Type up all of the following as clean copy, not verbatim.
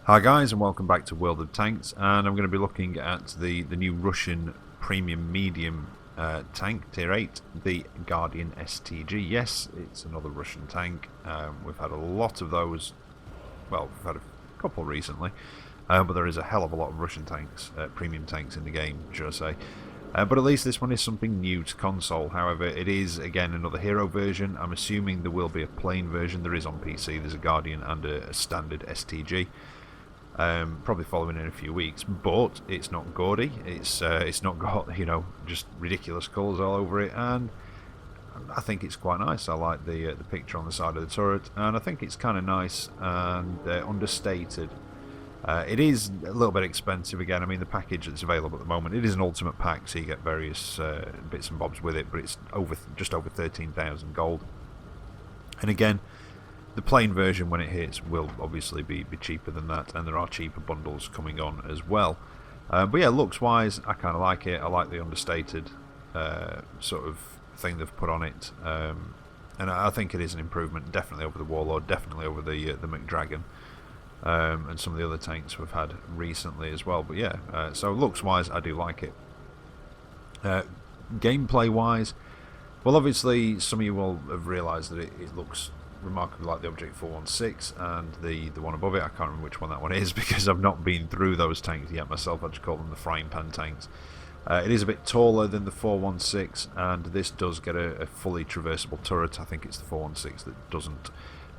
Hi guys, and welcome back to World of Tanks, and I'm going to be looking at the new Russian premium medium tank, tier 8, the Guardian STG. Yes, it's another Russian tank. We've had a lot of those, well, we've had a couple recently, but there is a hell of a lot of Russian tanks, premium tanks in the game, should I say. But at least this one is something new to console. However, it is, again, another hero version. I'm assuming there will be a plain version. There is on PC. There's a Guardian and a standard STG. Probably following in a few weeks, but it's not gaudy. It's not got just ridiculous colours all over it, and I think it's quite nice. I like the picture on the side of the turret, and I think it's kind of nice and understated. It is a little bit expensive again. I mean, the package that's available at the moment, it is an ultimate pack, so you get various bits and bobs with it, but it's just over 13,000 gold. And again, the plain version, when it hits, will obviously be cheaper than that, and there are cheaper bundles coming on as well. But yeah, looks-wise, I kind of like it. I like the understated sort of thing they've put on it, and I think it is an improvement, definitely over the Warlord, definitely over the McDragon, and some of the other tanks we've had recently as well. But yeah, so looks-wise, I do like it. Gameplay-wise, well, obviously, some of you will have realised that it looks remarkably like the Object 416 and the one above it. I can't remember which one that one is because I've not been through those tanks yet myself. I just call them the frying pan tanks. It is a bit taller than the 416, and this does get a fully traversable turret. I think it's the 416 that doesn't,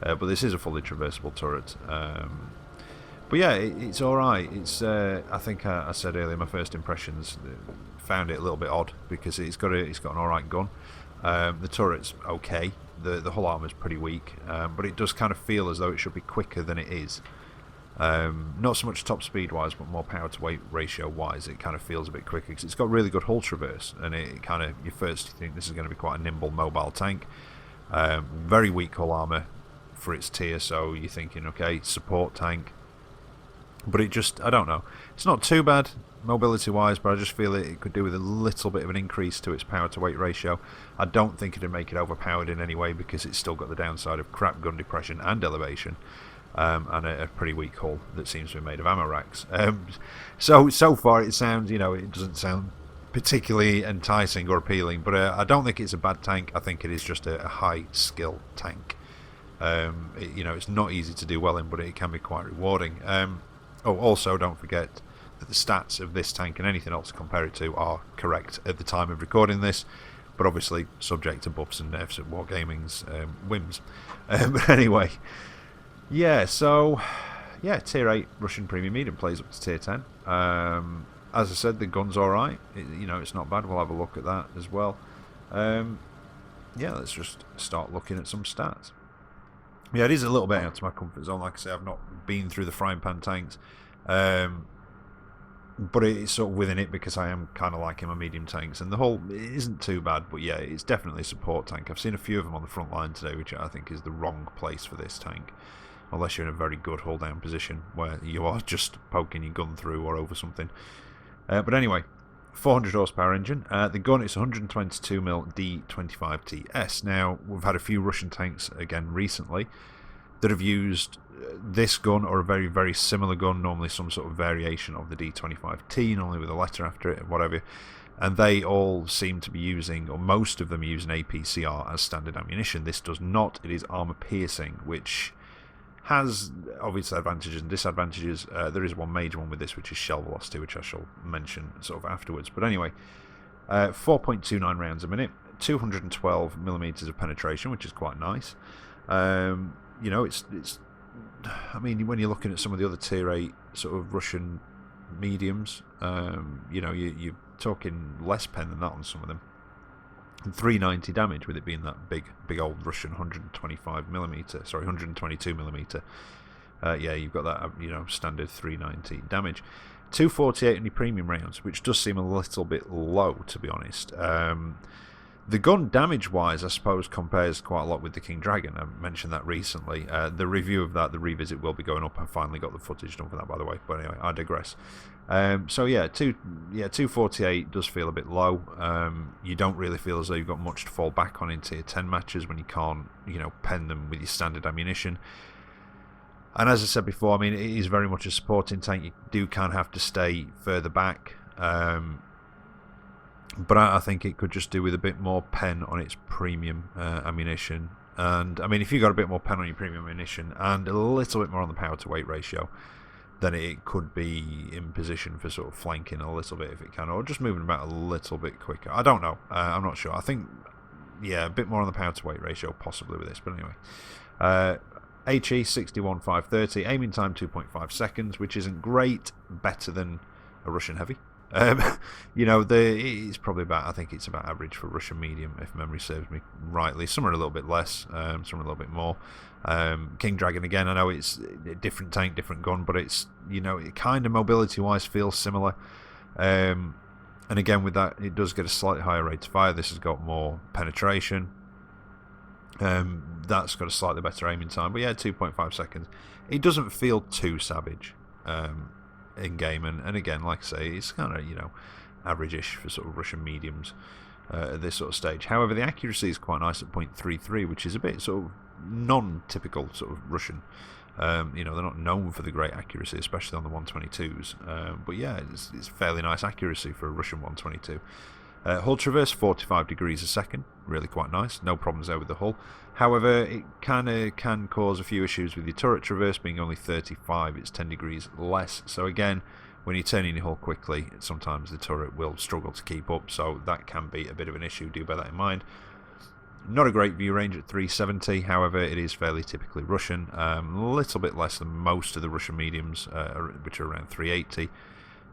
but this is a fully traversable turret. But yeah, it's alright. It's I think I said earlier, my first impressions found it a little bit odd because it's got an alright gun. The turret's okay. The hull armour's pretty weak, but it does kind of feel as though it should be quicker than it is. Not so much top speed wise, but more power to weight ratio wise, it kind of feels a bit quicker because it's got really good hull traverse, and it kind of, you think this is going to be quite a nimble, mobile tank. Very weak hull armour for its tier, so you're thinking, okay, support tank. But it just, I don't know, it's not too bad mobility wise, but I just feel it could do with a little bit of an increase to its power to weight ratio. I don't think it'd make it overpowered in any way because it's still got the downside of crap gun depression and elevation, and a pretty weak hull that seems to be made of ammo racks. So far it sounds, it doesn't sound particularly enticing or appealing, but I don't think it's a bad tank. I think it is just a high skill tank. It's not easy to do well in, but it can be quite rewarding. Also, don't forget that the stats of this tank and anything else to compare it to are correct at the time of recording this, but obviously subject to buffs and nerfs at Wargaming's whims. But anyway, yeah, so yeah, tier 8 Russian premium medium plays up to tier 10. As I said, the gun's alright. It's not bad. We'll have a look at that as well. Yeah, let's just start looking at some stats. Yeah, it is a little bit out of my comfort zone. Like I say, I've not been through the frying pan tanks, but it's sort of within it because I am kind of liking my medium tanks, and the hull isn't too bad. But yeah, it's definitely a support tank. I've seen a few of them on the front line today, which I think is the wrong place for this tank, unless you're in a very good hull down position where you are just poking your gun through or over something. But anyway, 400 horsepower engine. The gun is 122mm D25TS. Now, we've had a few Russian tanks again recently that have used this gun or a very, very similar gun, normally some sort of variation of the D25T, normally with a letter after it, whatever. And they all seem to be using, or most of them use an APCR as standard ammunition. This does not. It is armour piercing, which has obviously advantages and disadvantages. There is one major one with this, which is shell velocity, which I shall mention sort of afterwards. But anyway, 4.29 rounds a minute, 212mm of penetration, which is quite nice. It's I mean, when you're looking at some of the other tier 8 sort of Russian mediums, you're talking less pen than that on some of them. And 390 damage, with it being that big old Russian 122mm. Yeah, you've got that standard 390 damage. 248 in your premium rounds, which does seem a little bit low, to be honest. The gun damage wise, I suppose, compares quite a lot with the King Dragon. I mentioned that recently. The review of that, the revisit, will be going up. I finally got the footage done for that, by the way. But anyway, I digress. So yeah, 248 does feel a bit low. You don't really feel as though you've got much to fall back on in tier 10 matches when you can't, pen them with your standard ammunition. And as I said before, I mean, it is very much a supporting tank. You do kind of have to stay further back. But I think it could just do with a bit more pen on its premium ammunition. And I mean, if you got a bit more pen on your premium ammunition and a little bit more on the power to weight ratio, then it could be in position for sort of flanking a little bit if it can, or just moving about a little bit quicker. I don't know. I'm not sure. I think, yeah, a bit more on the power to weight ratio possibly with this. But anyway, HE 61530, aiming time 2.5 seconds, which isn't great. Better than a Russian heavy. You know, it's probably about, I think it's about average for Russian medium, if memory serves me rightly. Some are a little bit less, some are a little bit more. King Dragon, again, I know it's a different tank, different gun, but it's, you know, it kind of mobility-wise feels similar. And again, with that, it does get a slightly higher rate of fire. This has got more penetration. That's got a slightly better aiming time, but yeah, 2.5 seconds. It doesn't feel too savage. In game, and again, like I say, it's kind of, you know, average-ish for sort of Russian mediums at this sort of stage. However, the accuracy is quite nice at 0.33, which is a bit sort of non-typical sort of Russian. You know, they're not known for the great accuracy, especially on the 122s. But yeah, it's fairly nice accuracy for a Russian 122. Hull traverse 45 degrees a second, really quite nice, no problems there with the hull. However, it kind of can cause a few issues with your turret traverse being only 35, it's 10 degrees less. So again, when you turn in your hull quickly, sometimes the turret will struggle to keep up, so that can be a bit of an issue, do bear that in mind. Not a great view range at 370, however, it is fairly typically Russian, a little bit less than most of the Russian mediums, which are around 380.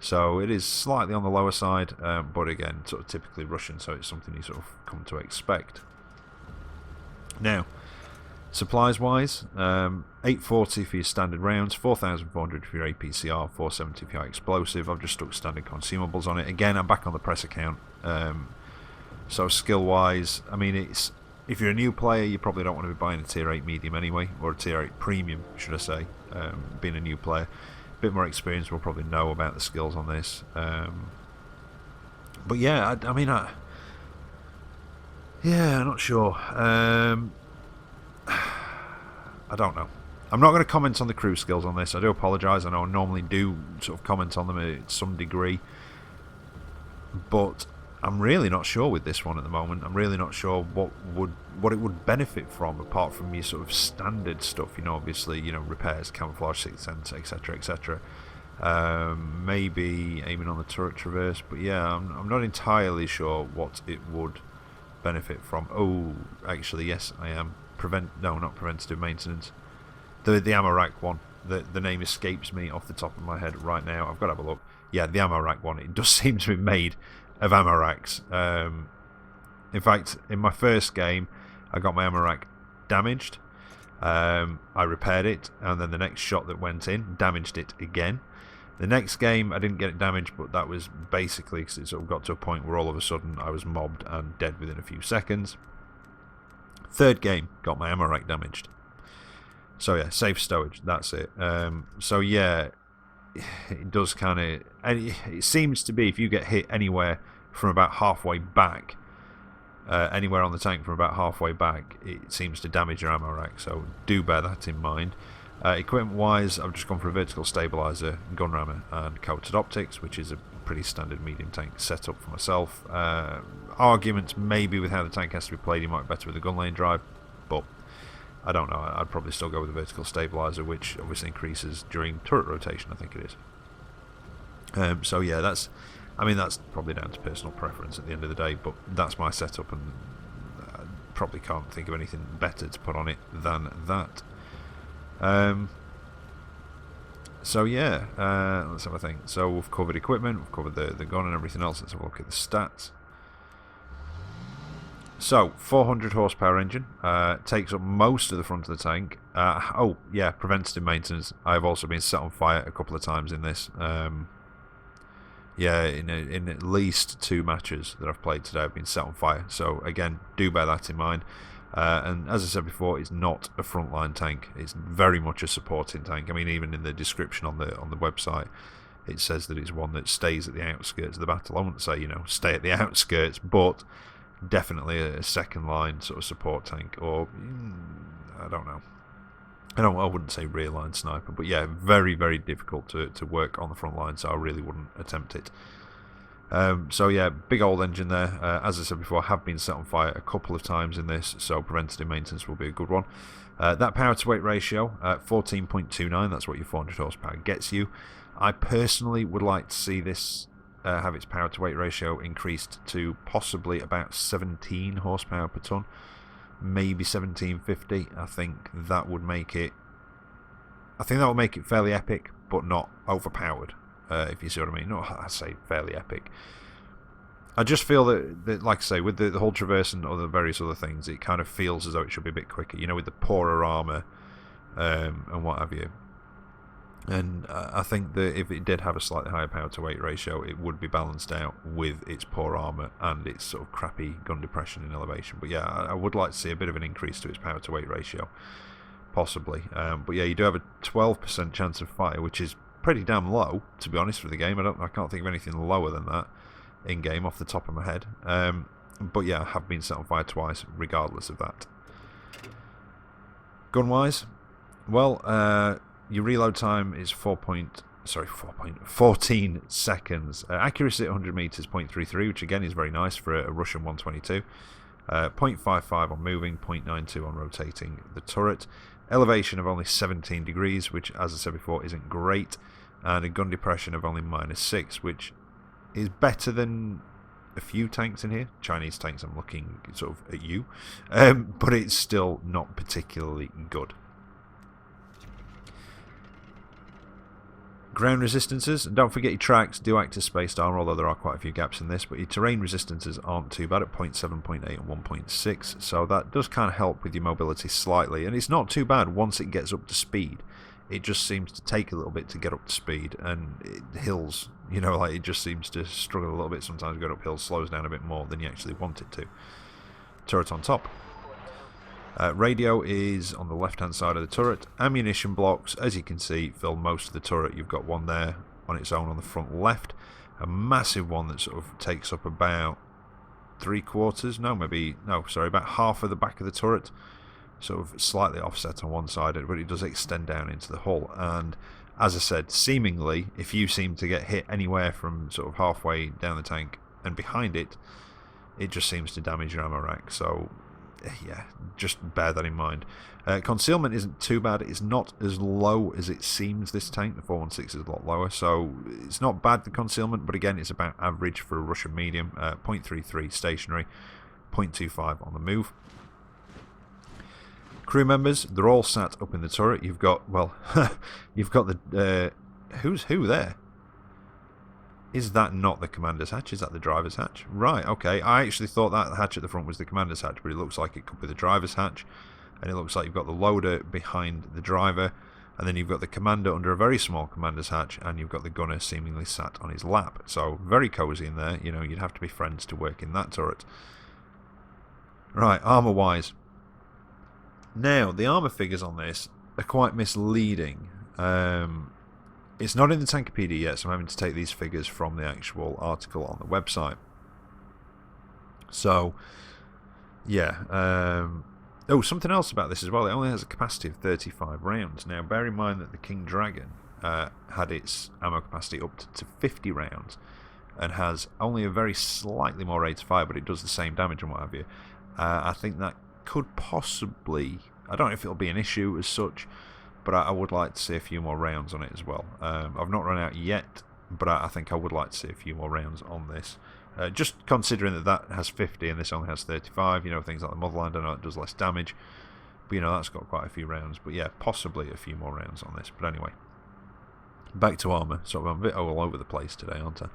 So it is slightly on the lower side, but again, sort of typically Russian, so it's something you sort of come to expect. Now, supplies-wise, 840 for your standard rounds, 4,400 for your APCR, 470 for your explosive. I've just stuck standard consumables on it. Again, I'm back on the press account. So skill-wise, I mean, it's, if you're a new player, you probably don't want to be buying a tier 8 medium anyway, or a tier 8 premium, should I say, being a new player. Bit more experience will probably know about the skills on this, but yeah, I mean, yeah, I'm not sure. I don't know. I'm not going to comment on the crew skills on this. I do apologise. I know I normally do sort of comment on them at some degree, but I'm really not sure with this one at the moment. I'm really not sure what it would benefit from, apart from your sort of standard stuff, you know, obviously, you know, repairs, camouflage, sixth sense, etc, etc. Maybe aiming on the turret traverse, but yeah, I'm not entirely sure what it would benefit from. Oh, actually, yes, I am. Not preventative maintenance. The ammo rack one. The name escapes me off the top of my head right now. I've got to have a look. Yeah, the ammo rack one. It does seem to be made of ammo racks. In fact, in my first game, I got my ammo rack damaged. I repaired it, and then the next shot that went in damaged it again. The next game, I didn't get it damaged, but that was basically because it sort of got to a point where all of a sudden I was mobbed and dead within a few seconds. Third game, got my ammo rack damaged. So yeah, safe stowage, that's it. So yeah, it does kind of, and it seems to be, if you get hit anywhere from about halfway back, anywhere on the tank from about halfway back, it seems to damage your ammo rack, so do bear that in mind. Equipment wise, I've just gone for a vertical stabilizer, gun rammer and coated optics, which is a pretty standard medium tank setup for myself. Arguments maybe with how the tank has to be played, you might be better with a gun lane drive, but I don't know. I'd probably still go with a vertical stabilizer, which obviously increases during turret rotation, I think it is. So yeah, that's probably down to personal preference at the end of the day, but that's my setup, and I probably can't think of anything better to put on it than that. So yeah, let's have a think. So we've covered equipment, we've covered the gun and everything else. Let's have a look at the stats. So 400 horsepower engine, takes up most of the front of the tank. Oh yeah, preventative maintenance. I've also been set on fire a couple of times in this. Yeah, in at least 2 matches that I've played today, I've been set on fire. So again, do bear that in mind. And as I said before, it's not a frontline tank. It's very much a supporting tank. I mean, even in the description on the website, it says that it's one that stays at the outskirts of the battle. I wouldn't say, you know, stay at the outskirts, but definitely a second line sort of support tank, or I don't know. I wouldn't say rear line sniper, but yeah, very, very difficult to work on the front line, so I really wouldn't attempt it. So yeah, big old engine there. As I said before, I have been set on fire a couple of times in this, so preventative maintenance will be a good one. That power to weight ratio, 14.29, that's what your 400 horsepower gets you. I personally would like to see this have its power to weight ratio increased to possibly about 17 horsepower per ton, maybe 1750. I think that would make it fairly epic, but not overpowered. If you see what I mean. No, I say fairly epic. I just feel that like I say, with the whole traverse and other various other things, it kind of feels as though it should be a bit quicker, you know, with the poorer armour and what have you. And I think that if it did have a slightly higher power to weight ratio, it would be balanced out with its poor armour and its sort of crappy gun depression and elevation. But yeah, I would like to see a bit of an increase to its power to weight ratio, possibly. But yeah, you do have a 12% chance of fire, which is pretty damn low, to be honest, for the game. I can't think of anything lower than that in game off the top of my head. But yeah, I have been set on fire twice, regardless of that. Gun wise, well, your reload time is 14 seconds. Accuracy at 100 meters, 0.33, which again is very nice for a Russian 122. 0.55 on moving, 0.92 on rotating the turret. Elevation of only 17 degrees, which, as I said before, isn't great, and a gun depression of only -6, which is better than a few tanks in here. Chinese tanks, I'm looking sort of at you, but it's still not particularly good. Ground resistances, and don't forget your tracks do act as spaced armor, although there are quite a few gaps in this, but your terrain resistances aren't too bad at 0.7, 0.8 and 1.6, so that does kind of help with your mobility slightly, and it's not too bad once it gets up to speed. It just seems to take a little bit to get up to speed, and hills, you know, like it just seems to struggle a little bit sometimes going up hills, slows down a bit more than you actually want it to. Turret on top. Radio is on the left hand side of the turret. Ammunition blocks, as you can see, fill most of the turret. You've got one there on its own on the front left, a massive one that sort of takes up about about half of the back of the turret, sort of slightly offset on one side, but it does extend down into the hull. And as I said, seemingly, if you seem to get hit anywhere from sort of halfway down the tank and behind it, it just seems to damage your ammo rack. So yeah, just bear that in mind. Concealment isn't too bad. It's not as low as it seems, this tank. The 416 is a lot lower, so it's not bad, the concealment, but again, it's about average for a Russian medium. 0.33 stationary, 0.25 on the move. Crew members, they're all sat up in the turret. You've got, well, you've got the... who's who there? Is that not the commander's hatch? Is that the driver's hatch? Right, okay. I actually thought that hatch at the front was the commander's hatch, but it looks like it could be the driver's hatch. And it looks like you've got the loader behind the driver, and then you've got the commander under a very small commander's hatch, and you've got the gunner seemingly sat on his lap. So, very cosy in there. You know, you'd have to be friends to work in that turret. Right, armour-wise. Now, the armour figures on this are quite misleading. It's not in the Tankopedia yet, so I'm having to take these figures from the actual article on the website. So, yeah. Oh, something else about this as well. It only has a capacity of 35 rounds. Now, bear in mind that the King Dragon had its ammo capacity up to 50 rounds and has only a very slightly more rate of fire, but it does the same damage and what have you. I think that could possibly... I don't know if it'll be an issue as such, but I would like to see a few more rounds on it as well. I've not run out yet, but I think I would like to see a few more rounds on this. Just considering that that has 50 and this only has 35, you know, things like the Motherland, I know it does less damage, but you know, that's got quite a few rounds. But yeah, possibly a few more rounds on this. But anyway, back to armour. So I'm a bit all over the place today, aren't I?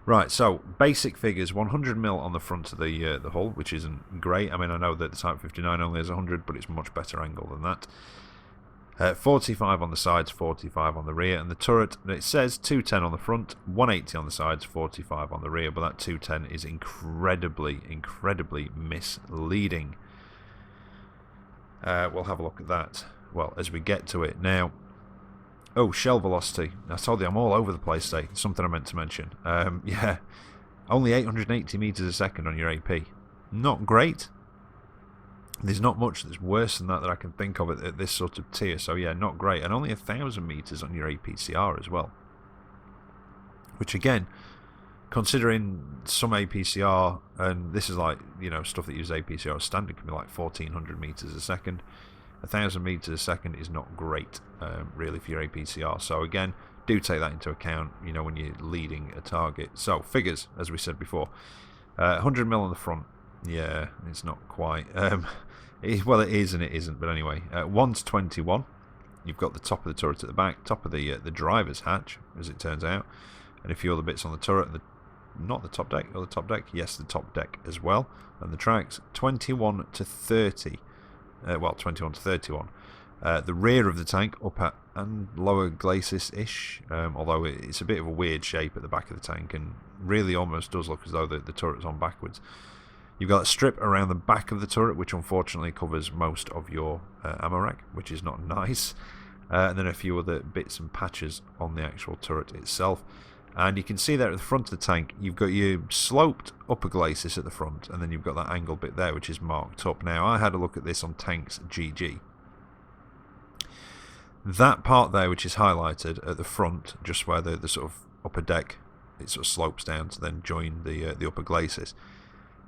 Right, so basic figures, 100mm on the front of the hull, which isn't great. I mean, I know that the Type 59 only has 100, but it's much better angle than that. 45 on the sides, 45 on the rear, and the turret, it says 210 on the front, 180 on the sides, 45 on the rear, but that 210 is incredibly misleading. We'll have a look at that, well, as we get to it. Now, oh, shell velocity. I told you I'm all over the place today. Something I meant to mention. Yeah, only 880 meters a second on your AP. Not great. There's not much that's worse than that I can think of at this sort of tier. So yeah, not great. And only 1,000 meters on your APCR as well. Which again, considering some APCR, and this is like, you know, stuff that uses APCR standard can be like 1,400 meters a second. 1,000 meters a second is not great, really, for your APCR. So again, do take that into account, you know, when you're leading a target. So figures, as we said before, 100 mil on the front. Yeah, it's not quite. Well, it is and it isn't. But anyway, 1 to 21. You've got the top of the turret at the back, top of the driver's hatch, as it turns out, and a few other bits on the turret. Not the top deck, or the top deck. Yes, the top deck as well, and the tracks. 21 to 30. Well, 21 to 31. The rear of the tank, upper and lower glacis-ish, although it's a bit of a weird shape at the back of the tank, and really almost does look as though the turret's on backwards. You've got a strip around the back of the turret, which unfortunately covers most of your ammo rack, which is not nice. And then a few other bits and patches on the actual turret itself. And you can see there at the front of the tank, you've got your sloped upper glacis at the front, and then you've got that angled bit there, which is marked up. Now, I had a look at this on Tanks GG. That part there, which is highlighted at the front, just where the sort of upper deck, it sort of slopes down to then join the upper glacis,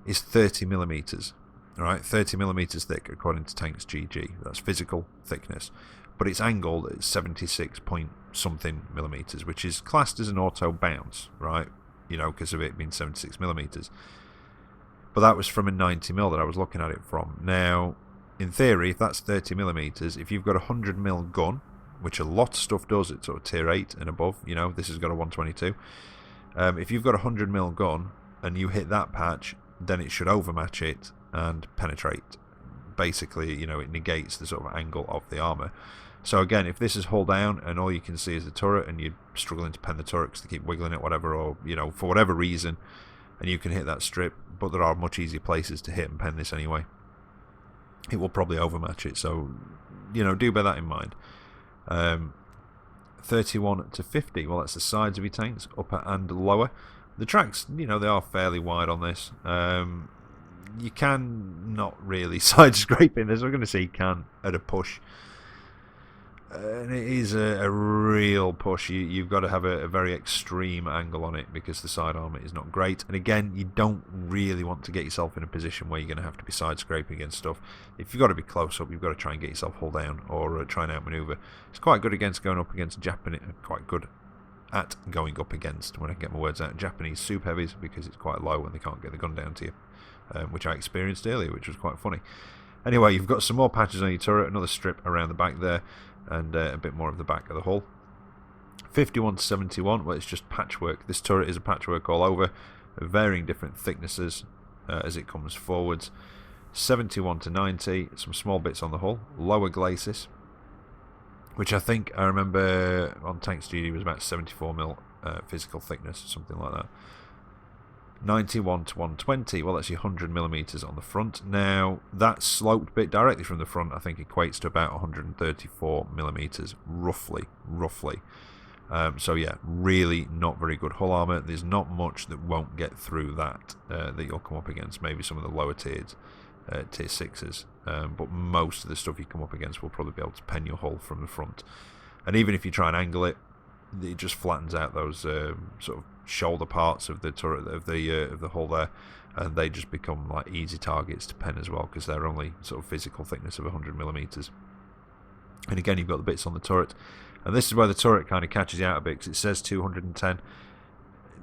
is 30 millimeters. Alright, 30 millimeters thick according to Tanks GG. That's physical thickness. But it's angled at 76 point something millimeters, which is classed as an auto bounce, right? You know, because of it being 76 millimeters. But that was from a 90 mil that I was looking at it from. Now, in theory, if that's 30 millimeters, if you've got a 100 mil gun, which a lot of stuff does, it's sort of tier 8 and above, you know, this has got a 122. If you've got a 100 mil gun and you hit that patch, then it should overmatch it and penetrate. Basically, you know, it negates the sort of angle of the armor. So again, if this is hull down and all you can see is the turret and you're struggling to pen the turret because they keep wiggling it, whatever, or, you know, for whatever reason, and you can hit that strip, but there are much easier places to hit and pen this anyway, it will probably overmatch it. So, you know, do bear that in mind. 31 to 50, well, that's the sides of your tanks, upper and lower. The tracks, you know, they are fairly wide on this. You can not really side scraping this. I'm going to say you can at a push. And it is a real push. You've got to have a very extreme angle on it because the side armor is not great. And again, you don't really want to get yourself in a position where you're going to have to be side scraping against stuff. If you've got to be close up, you've got to try and get yourself hull down or try and outmaneuver. It's quite good against going up against Japanese. Quite good at going up against, when I can get my words out, Japanese soup heavies, because it's quite low and they can't get the gun down to you, which I experienced earlier, which was quite funny. Anyway, you've got some more patches on your turret, another strip around the back there, and a bit more of the back of the hull. 51 to 71, well, it's just patchwork. This turret is a patchwork all over, varying different thicknesses as it comes forwards. 71 to 90, some small bits on the hull, lower glacis, which I think I remember on Tanks GD was about 74 mil physical thickness, something like that. 91 to 120, well, that's your 100 millimeters on the front. Now, that sloped bit directly from the front, I think, equates to about 134 millimeters, roughly. So yeah, really not very good hull armor. There's not much that won't get through that that you'll come up against. Maybe some of the lower tiers, tier 6s, but most of the stuff you come up against will probably be able to pen your hull from the front. And even if you try and angle it, it just flattens out those sort of shoulder parts of the turret of the hull there, and they just become like easy targets to pen as well because they're only sort of physical thickness of 100 millimeters. And again, you've got the bits on the turret, and this is where the turret kind of catches you out a bit because it says 210.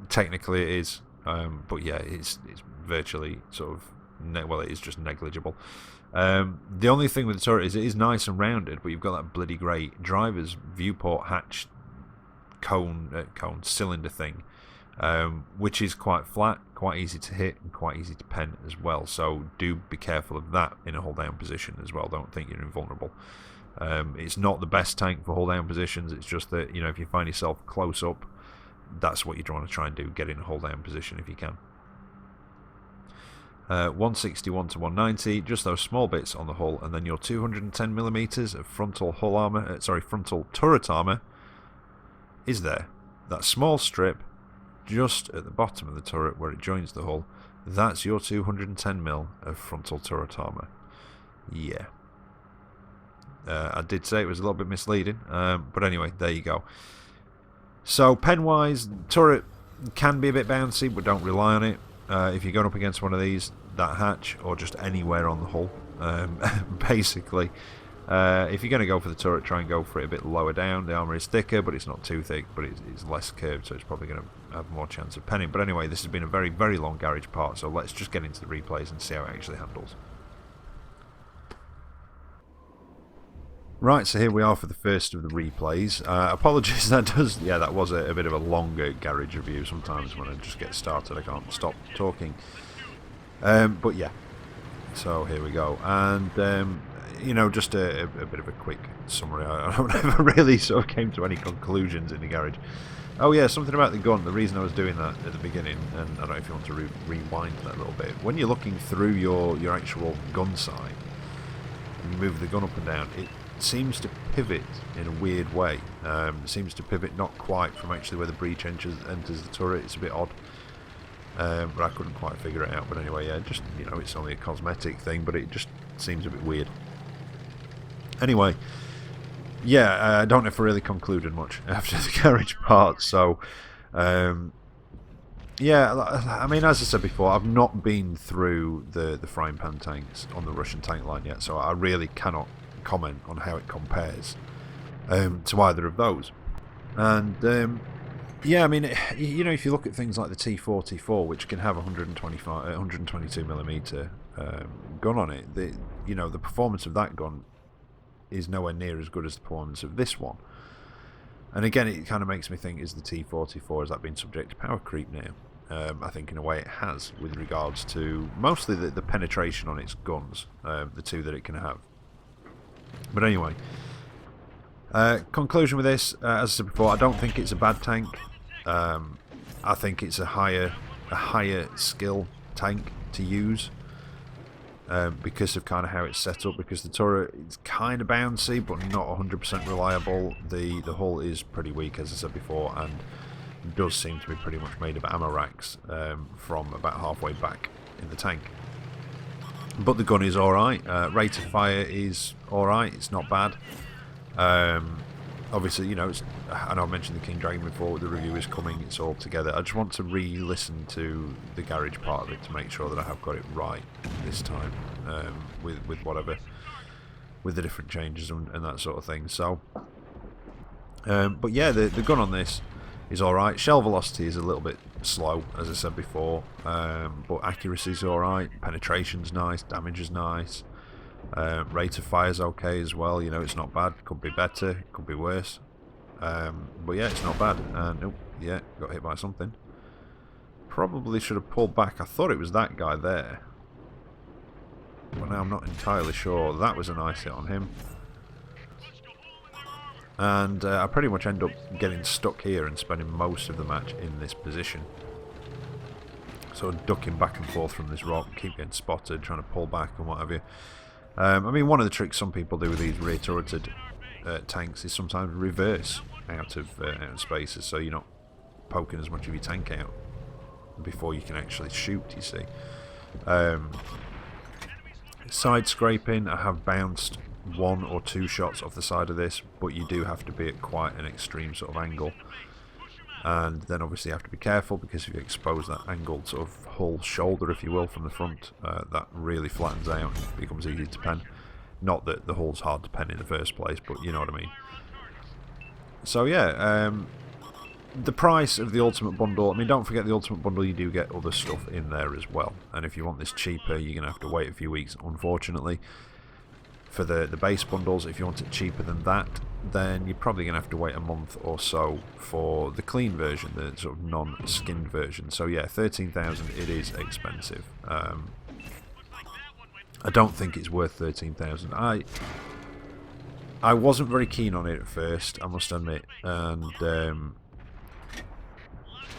Technically, it is, but yeah, it's virtually sort of well, it is just negligible. The only thing with the turret is it is nice and rounded, but you've got that bloody great driver's viewport hatch cone cylinder thing, which is quite flat, quite easy to hit, and quite easy to pen as well. So do be careful of that in a hull down position as well. Don't think you're invulnerable. It's not the best tank for hull down positions. It's just that, you know, if you find yourself close up, that's what you want to try and do. Get in a hull down position if you can. 161 to 190, just those small bits on the hull, and then your 210 millimeters of frontal hull armor, frontal turret armor is there. That small strip just at the bottom of the turret where it joins the hull, that's your 210 mil of frontal turret armor. Yeah. I did say it was a little bit misleading, but anyway, there you go. So pen-wise, turret can be a bit bouncy, but don't rely on it. If you're going up against one of these, that hatch, or just anywhere on the hull, basically, if you're going to go for the turret, try and go for it a bit lower down. The armour is thicker, but it's not too thick, but it's less curved, so it's probably going to have more chance of penning. But anyway, this has been a very, very long garage part, so let's just get into the replays and see how it actually handles. Right, so here we are for the first of the replays. Apologies, that was a bit of a longer garage review. Sometimes when I just get started, I can't stop talking. But yeah, so here we go, and you know, just a bit of a quick summary. I never really sort of came to any conclusions in the garage. Oh yeah, something about the gun. The reason I was doing that at the beginning, and I don't know if you want to rewind that a little bit. When you're looking through your actual gun sight, and you move the gun up and down, it seems to pivot in a weird way. Seems to pivot not quite from actually where the breech enters the turret. It's a bit odd, but I couldn't quite figure it out. But anyway, yeah, just, you know, it's only a cosmetic thing, but it just seems a bit weird. Anyway, yeah, I don't know if I really concluded much after the garage part. So yeah, I mean, as I said before, I've not been through the frying pan tanks on the Russian tank line yet, so I really cannot comment on how it compares to either of those. And yeah, I mean, you know, if you look at things like the T44, which can have 122mm gun on it, you know, the performance of that gun is nowhere near as good as the performance of this one. And again, it kind of makes me think, is the T44, has that been subject to power creep now? I think in a way it has, with regards to mostly the penetration on its guns, the two that it can have. But anyway, conclusion with this, as I said before, I don't think it's a bad tank. I think it's a higher skill tank to use, because of kind of how it's set up, because the turret is kind of bouncy but not 100% reliable. The hull is pretty weak, as I said before, and does seem to be pretty much made of ammo racks from about halfway back in the tank. But the gun is alright. Rate of fire is alright, it's not bad. Obviously, you know, I know I mentioned the King Dragon before, the review is coming, it's all together. I just want to re-listen to the garage part of it to make sure that I have got it right this time, with whatever, with the different changes and that sort of thing. So, but yeah, the gun on this is alright. Shell velocity is a little bit slow, as I said before, but accuracy is alright, penetration's nice, damage is nice. Rate of fire is okay as well, you know, it's not bad. Could be better, could be worse, but yeah, it's not bad. Nope, yeah, got hit by something. Probably should have pulled back. I thought it was that guy there, but now I'm not entirely sure. That was a nice hit on him, and I pretty much end up getting stuck here and spending most of the match in this position, sort of ducking back and forth from this rock, keep getting spotted, trying to pull back and what have you. I mean, one of the tricks some people do with these rear turreted tanks is sometimes reverse out of spaces, so you're not poking as much of your tank out before you can actually shoot, you see. Side scraping, I have bounced 1 or 2 shots off the side of this, but you do have to be at quite an extreme sort of angle. And then obviously you have to be careful, because if you expose that angled sort of hull shoulder, if you will, from the front, that really flattens out and becomes easy to pen. Not that the hull's hard to pen in the first place, but you know what I mean. So yeah, the price of the Ultimate Bundle, I mean, don't forget the Ultimate Bundle, you do get other stuff in there as well. And if you want this cheaper, you're going to have to wait a few weeks, unfortunately. For the base bundles, if you want it cheaper than that, then you're probably going to have to wait a month or so for the clean version, the sort of non-skinned version. So yeah, 13,000, it is expensive. I don't think it's worth 13,000. I wasn't very keen on it at first, I must admit, and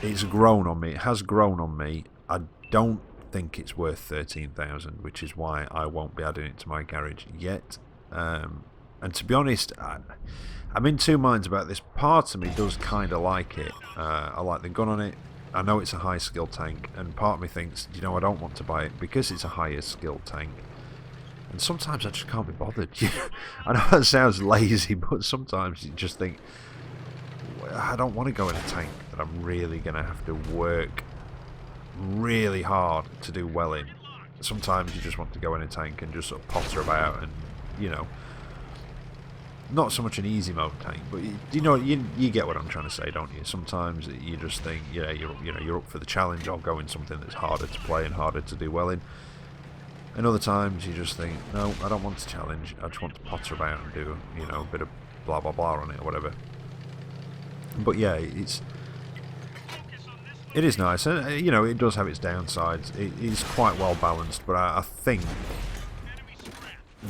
it's grown on me. It has grown on me. I don't think it's worth 13,000, which is why I won't be adding it to my garage yet. And to be honest, I'm in two minds about this. Part of me does kind of like it. I like the gun on it. I know it's a high skill tank, and part of me thinks, you know, I don't want to buy it because it's a higher skill tank. And sometimes I just can't be bothered. I know that sounds lazy, but sometimes you just think, I don't want to go in a tank that I'm really going to have to work really hard to do well in. Sometimes you just want to go in a tank and just sort of potter about and, you know, not so much an easy mode tank, but you know, you get what I'm trying to say, don't you? Sometimes you just think, yeah, you're up for the challenge. I'll go in something that's harder to play and harder to do well in. And other times you just think, no, I don't want to challenge. I just want to potter about and do, you know, a bit of blah blah blah on it or whatever. But yeah, it is nice, and you know, it does have its downsides. It is quite well balanced, but I think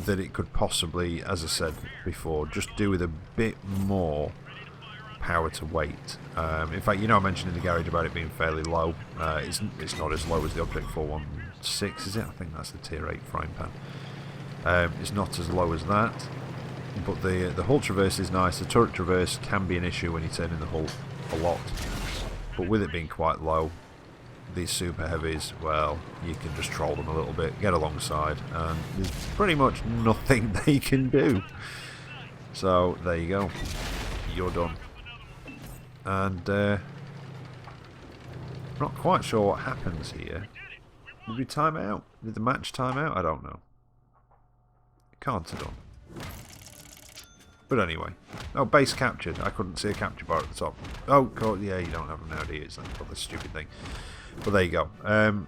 that it could possibly, as I said before, just do with a bit more power to weight. In fact, you know, I mentioned in the garage about it being fairly low. It's not as low as the Object 416, is it? I think that's the Tier 8 frying pan. It's not as low as that, but the hull traverse is nice. The turret traverse can be an issue when you turn in the hull a lot, but with it being quite low, these super heavies, well, you can just troll them a little bit, get alongside, and there's pretty much nothing they can do. So there you go, you're done. And not quite sure what happens here. Did we time out? Did the match time out? I don't know. It can't have done. But anyway. Oh, base captured. I couldn't see a capture bar at the top. Oh, God, yeah, you don't have them now, do you? It's like this stupid thing. But there you go.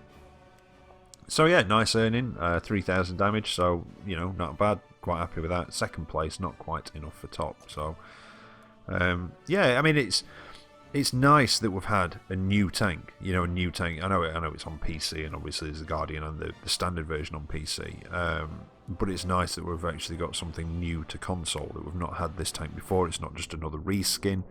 So yeah, nice earning. 3,000 damage, so, you know, not bad. Quite happy with that. Second place, not quite enough for top. So, yeah, I mean, it's nice that we've had a new tank. You know, a new tank. I know it's on PC, and obviously there's the Guardian and the standard version on PC. But it's nice that we've actually got something new to console, that we've not had this tank before. It's not just another reskin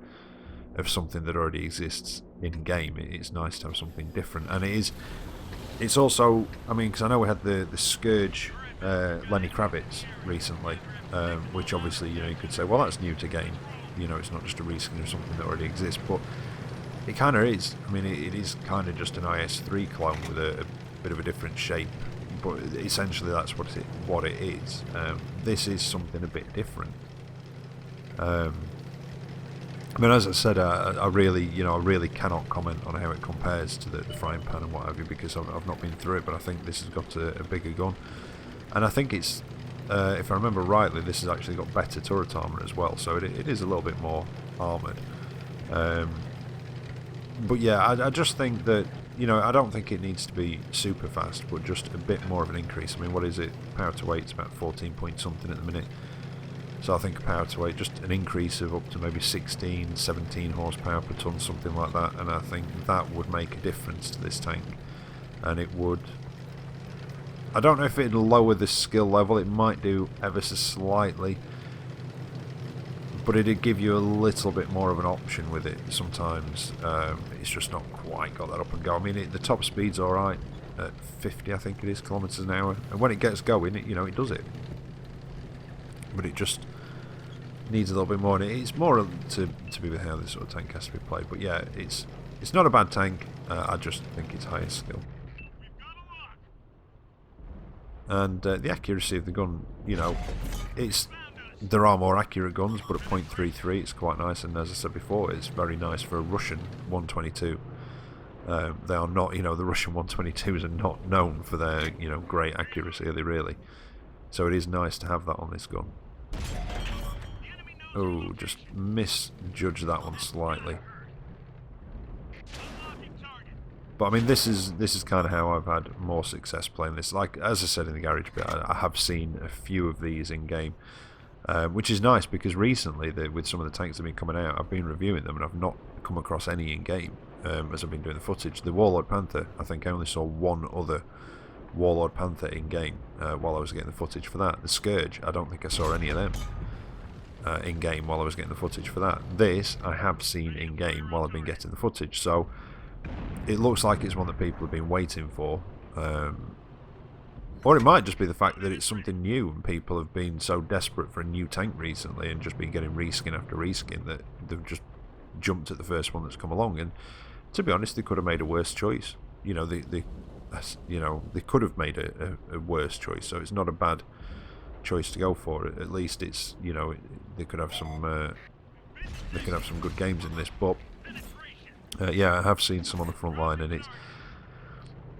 of something that already exists in game. It's nice to have something different, and it's also, I mean, because I know we had the Scourge Lenny Kravitz recently, which obviously, you know, you could say, well, that's new to game. You know, it's not just a reskin of something that already exists, but it kind of is. I mean, it is kind of just an IS-3 clone with a bit of a different shape, but essentially that's what it is. This is something a bit different. I mean, as I said, I really cannot comment on how it compares to the frying pan and what have you, because I've not been through it, but I think this has got a bigger gun, and I think it's, if I remember rightly, this has actually got better turret armour as well, so it is a little bit more armoured. But yeah, I just think that, you know, I don't think it needs to be super fast, but just a bit more of an increase. I mean, what is it? Power to weight is about 14 point something at the minute. So I think power to weight, just an increase of up to maybe 16, 17 horsepower per ton, something like that, and I think that would make a difference to this tank. And it would, I don't know if it'd lower the skill level, it might do ever so slightly, but it'd give you a little bit more of an option with it. Sometimes it's just not quite got that up and go. I mean, the top speed's alright at 50, I think it is, kilometres an hour, and when it gets going, you know, it does it. But it just needs a little bit more, and it's more to be with how this sort of tank has to be played. But yeah, it's not a bad tank. I just think it's higher skill, and the accuracy of the gun, you know, there are more accurate guns, but at .33 it's quite nice, and as I said before, it's very nice for a Russian 122. They are not, you know, the Russian 122s are not known for their, you know, great accuracy, are they really? So it is nice to have that on this gun. Oh, just misjudged that one slightly. But I mean, this is kind of how I've had more success playing this. Like, as I said in the garage bit, I have seen a few of these in game, which is nice, because recently, with some of the tanks that have been coming out, I've been reviewing them and I've not come across any in game as I've been doing the footage. The Warlord Panther, I think I only saw one other Warlord Panther in game while I was getting the footage for that. The Scourge, I don't think I saw any of them in game while I was getting the footage for that. This I have seen in game while I've been getting the footage, so it looks like it's one that people have been waiting for, or it might just be the fact that it's something new and people have been so desperate for a new tank recently and just been getting reskin after reskin that they've just jumped at the first one that's come along. And to be honest, they could have made a worse choice. You know, you know, they could have made a worse choice. So it's not a bad choice to go for. At least it's, you know, they could have some good games in this. But yeah, I have seen some on the front line, and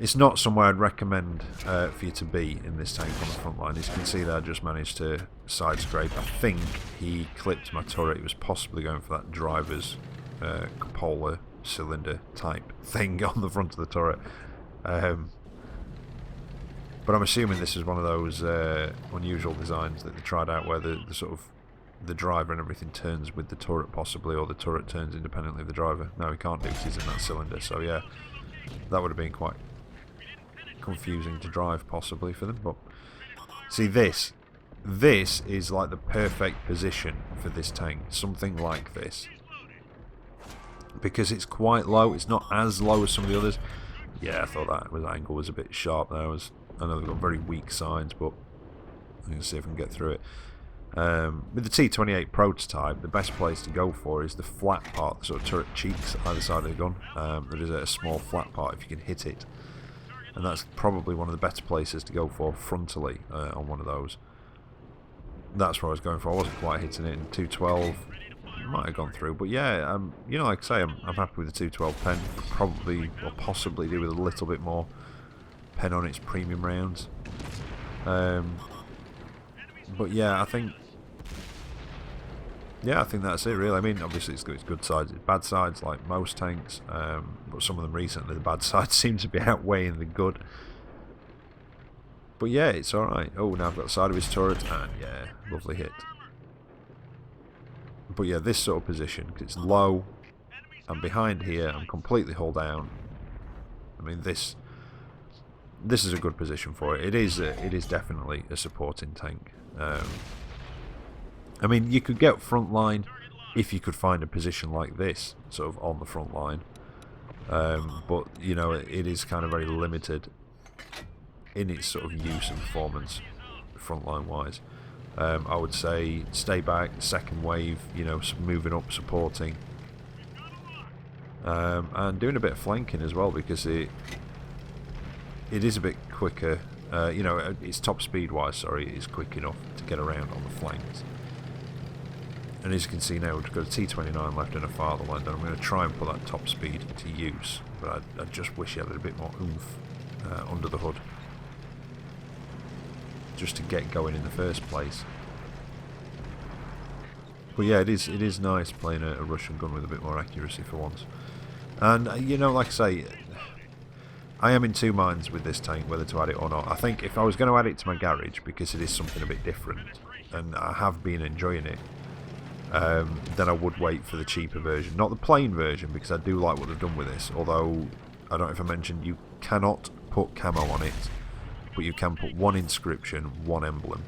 it's not somewhere I'd recommend for you to be in this tank on the front line. As you can see there, I just managed to side scrape. I think he clipped my turret. He was possibly going for that driver's cupola cylinder type thing on the front of the turret. But I'm assuming this is one of those unusual designs that they tried out where the sort of the driver and everything turns with the turret possibly, or the turret turns independently of the driver. No, he can't do because he's in that cylinder. So yeah, that would have been quite confusing to drive possibly for them. But see, this is like the perfect position for this tank, something like this, because it's quite low. It's not as low as some of the others. Yeah, I thought that angle was a bit sharp there. I know they've got very weak sides, but I'm going to see if I can get through it. With the T28 Prototype, the best place to go for is the flat part, the sort of turret cheeks either side of the gun. There is a small flat part if you can hit it, and that's probably one of the better places to go for frontally on one of those. That's what I was going for. I wasn't quite hitting it in 212. Might have gone through, but yeah, you know, like I say, I'm happy with the 212 pen. Probably or possibly do with a little bit more pen on its premium rounds. But yeah, I think that's it really. I mean, obviously it's got its good sides, its bad sides, like most tanks. But some of them recently, the bad sides seem to be outweighing the good. But yeah, it's all right. Oh, now I've got the side of his turret, and yeah, lovely hit. But yeah, this sort of position, because it's low, I'm behind here, I'm completely hull down. I mean, this is a good position for it. It is definitely a supporting tank. I mean, you could get front line if you could find a position like this, sort of on the front line. But you know, it is kind of very limited in its sort of use and performance, frontline wise. I would say stay back, second wave, you know, moving up, supporting, and doing a bit of flanking as well, because it is a bit quicker. You know, it's top speed wise, sorry, it is quick enough to get around on the flanks. And as you can see now, we've got a T29 left and a Fatherland, and I'm going to try and put that top speed to use, but I just wish he had a bit more oomph under the hood, just to get going in the first place. But yeah, it is nice playing a Russian gun with a bit more accuracy for once. And you know, like I say, I am in two minds with this tank whether to add it or not. I think if I was going to add it to my garage, because it is something a bit different and I have been enjoying it, then I would wait for the cheaper version, not the plain version, because I do like what they've done with this. Although I don't know if I mentioned, you cannot put camo on it, but you can put one inscription, one emblem.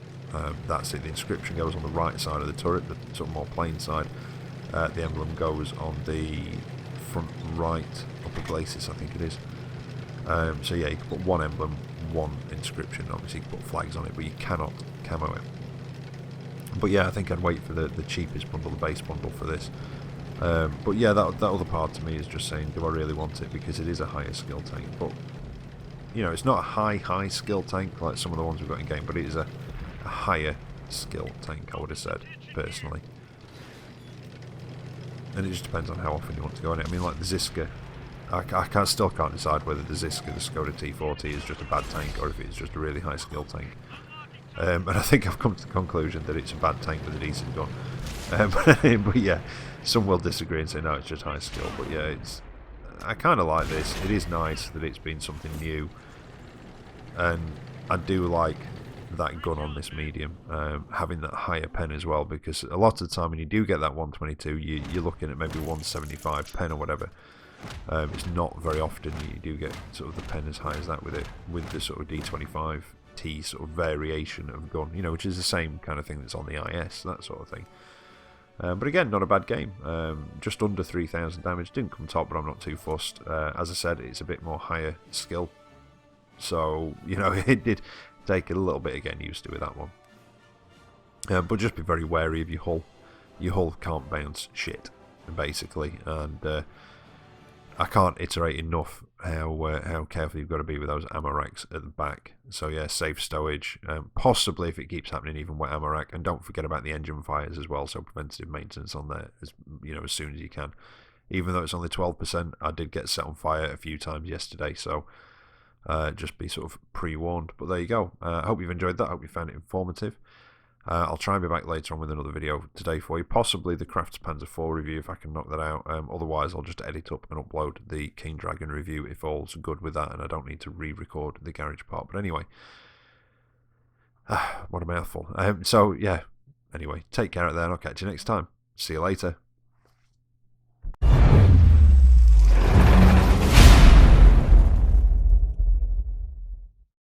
That's it. The inscription goes on the right side of the turret, the sort of more plain side. The emblem goes on the front right upper glacis, I think it is. So yeah, you can put one emblem, one inscription. Obviously you can put flags on it, but you cannot camo it. But yeah, I think I'd wait for the cheapest bundle, the base bundle for this. But yeah, that other part to me is just saying, do I really want it? Because it is a higher skill tank. But you know, it's not a high skill tank like some of the ones we've got in game, but it is a higher skill tank, I would have said, personally. And it just depends on how often you want to go in it. I mean, like the Ziska, I still can't decide whether the Ziska, the Skoda T40, is just a bad tank or if it's just a really high skill tank. And I think I've come to the conclusion that it's a bad tank with a decent gun. But yeah, some will disagree and say no, it's just high skill. But yeah, I kind of like this. It is nice that it's been something new, and I do like that gun on this medium, having that higher pen as well, because a lot of the time when you do get that 122, you're looking at maybe 175 pen or whatever. It's not very often you do get sort of the pen as high as that with it, with the sort of D25T sort of variation of gun, you know, which is the same kind of thing that's on the IS, that sort of thing. But again, not a bad game. Just under 3,000 damage. Didn't come top, but I'm not too fussed. As I said, it's a bit more higher skill, so you know, it did take a little bit of getting used to with that one. But just be very wary of your hull. Your hull can't bounce shit, basically, and I can't iterate enough how careful you've got to be with those ammo racks at the back. So yeah, safe stowage, possibly if it keeps happening, even wet ammo rack, and don't forget about the engine fires as well. So preventative maintenance on there, as soon as you can. Even though it's only 12%, I did get set on fire a few times yesterday, so just be sort of pre-warned. But there you go. I hope you've enjoyed that. I hope you found it informative. I'll try and be back later on with another video today for you, possibly the Crafts Panzer 4 review if I can knock that out. Otherwise, I'll just edit up and upload the King Dragon review if all's good with that, and I don't need to re-record the garage part. But anyway, what a mouthful. So yeah, anyway, take care out there, and I'll catch you next time. See you later.